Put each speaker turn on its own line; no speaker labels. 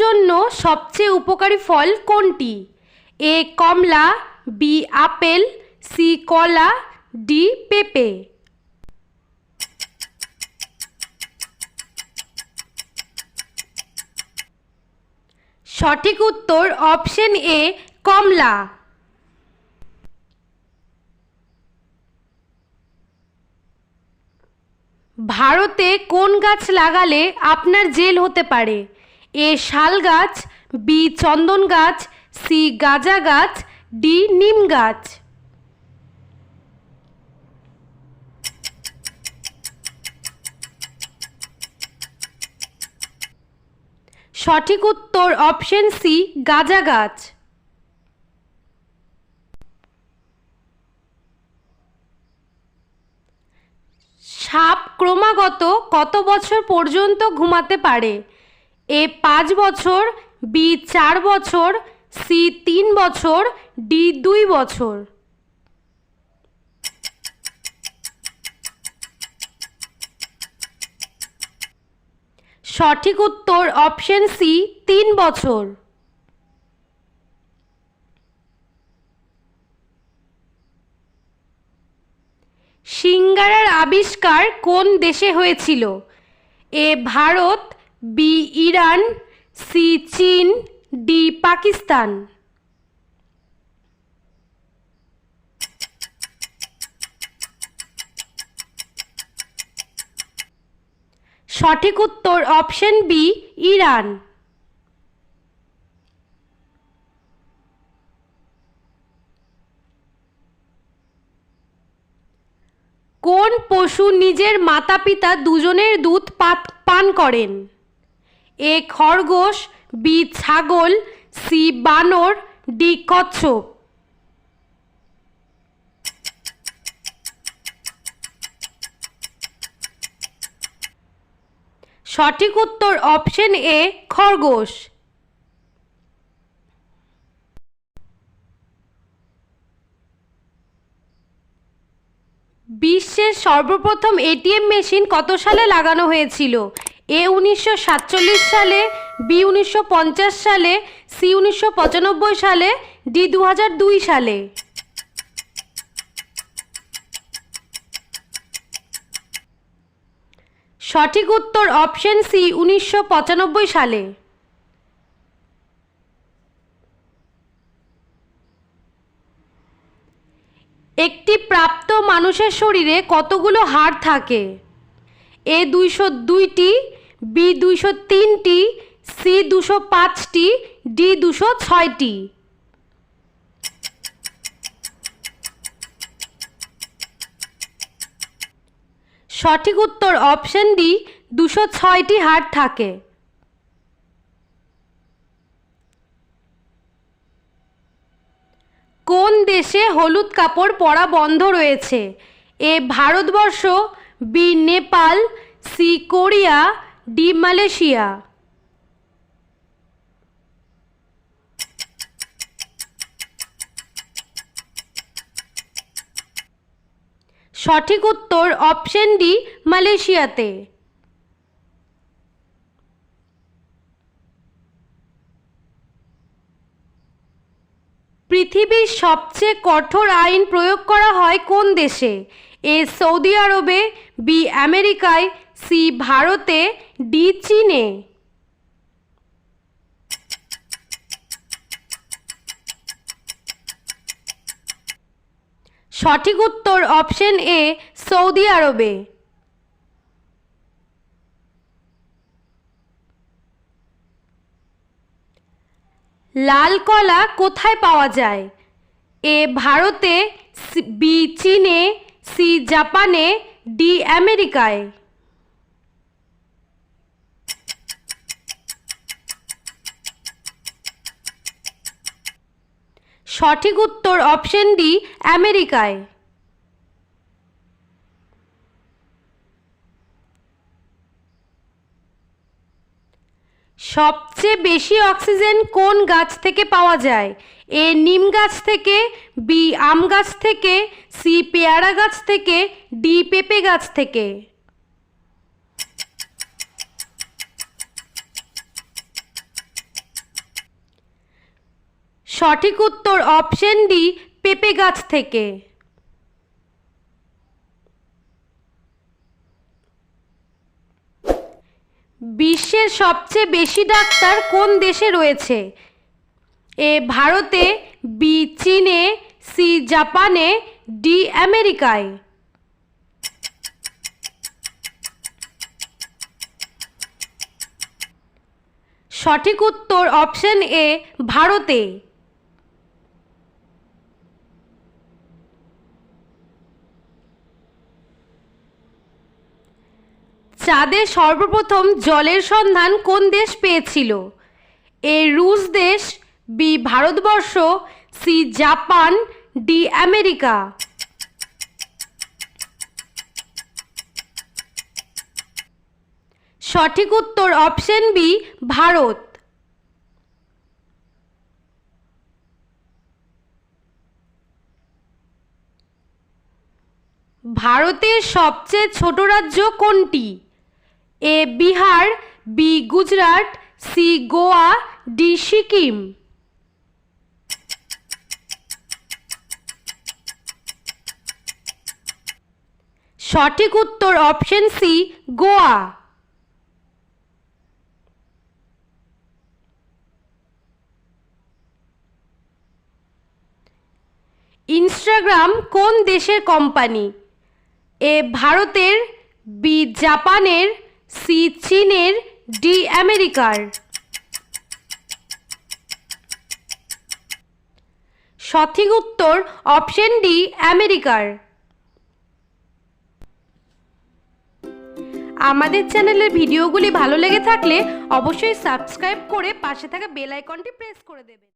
জন্য সবচেয়ে উপকারী ফল কোনটি? এ কমলা, বি আপেল, সি কলা, ডি পেঁপে। সঠিক উত্তর অপশন এ কমলা। ভারতে কোন গাছ লাগালে আপনার জেল হতে পারে? এ শাল গাছ, বি চন্দন গাছ, সি গাঁজা গাছ, ডি নিম গাছ। সঠিক উত্তর অপশন সি গাঁজা গাছ। সাপ ক্রমাগত কত বছর পর্যন্ত ঘুমাতে পারে? এ 5 বছর, বি 4 বছর, সি 3 বছর, ডি 2 বছর। সঠিক উত্তর অপশন সি 3 বছর। সিঙ্গারার আবিষ্কার কোন দেশে হয়েছিল? এ ভারত, বি ইরান, সি চীন, ডি পাকিস্তান। সঠিক উত্তর অপশন বি ইরান। কোন পশু নিজের মাতা পিতা দুজনের দুধ পান করেন? এ খরগোশ, বি ছাগল, সি বানর, ডি কচ্ছপ। সঠিক উত্তর অপশন এ খরগোশ। বিশ্বের সর্বপ্রথম এটিএম মেশিন কত সালে লাগানো হয়েছিল? এ 1947 সালে, বি 1950 সালে, সি 1995 সালে, ডি 2002 সালে। সঠিক উত্তর অপশন সি 1995 সালে। একটি প্রাপ্ত মানুষের শরীরে কতগুলো হাড় থাকে? এ 202টি, বি 203টি, সি 205টি, ডি 206টি। সঠিক উত্তর অপশন ডি 206টি হাড় থাকে। কোন দেশে হলুদ কাপড় পরা বন্ধ রয়েছে? A Bharatvarsha, B Nepal, C Korea, D Malaysia. সঠিক উত্তর অপশন ডি মালয়েশিয়াতে। পৃথিবীর সবচেয়ে কঠোর আইন প্রয়োগ করা হয় কোন দেশে? এ সৌদি আরবে, বি আমেরিকায়, সি ভারতে, ডি চীনে। সঠিক উত্তর অপশন এ সৌদি আরবে। লাল কলা কোথায় পাওয়া যায়? এ ভারতে, বি চীনে, সি জাপানে, ডি আমেরিকায়। সঠিক উত্তর অপশন ডি আমেরিকায়। সবচেয়ে বেশি অক্সিজেন কোন গাছ থেকে পাওয়া যায়? এ নিম গাছ থেকে, বি আম গাছ থেকে, সি পেয়ারা গাছ থেকে, ডি পেঁপে গাছ থেকে। সঠিক উত্তর অপশন ডি, পেঁপে গাছ থেকে। বিশ্বের সবচেয়ে বেশি ডাক্তার কোন দেশে রয়েছে? এ ভারতে, বি চীনে, সি জাপানে, ডি আমেরিকায়। সঠিক উত্তর অপশন এ, ভারতে। চাঁদে সর্বপ্রথম জলের সন্ধান কোন দেশ পেয়েছিল? এ রুশ দেশ, B Bharatvarsha, C Japan, D America. সঠিক উত্তর অপশন বি, ভারত। ভারতের সবচেয়ে ছোট রাজ্য কোনটি? A Bihar, B Gujarat, C Goa, D Sikkim. সঠিক উত্তর অপশন সি, গোয়া। ইনস্টাগ্রাম কোন দেশের কোম্পানি? এ ভারতের, বি জাপানের, সি চীনের, ডি আমেরিকার। সঠিক উত্তর অপশন ডি, আমেরিকার। আমাদের চ্যানেলের ভিডিওগুলি ভালো লেগে থাকলে অবশ্যই সাবস্ক্রাইব করে পাশে থাকা বেল আইকনটি প্রেস করে দেবেন।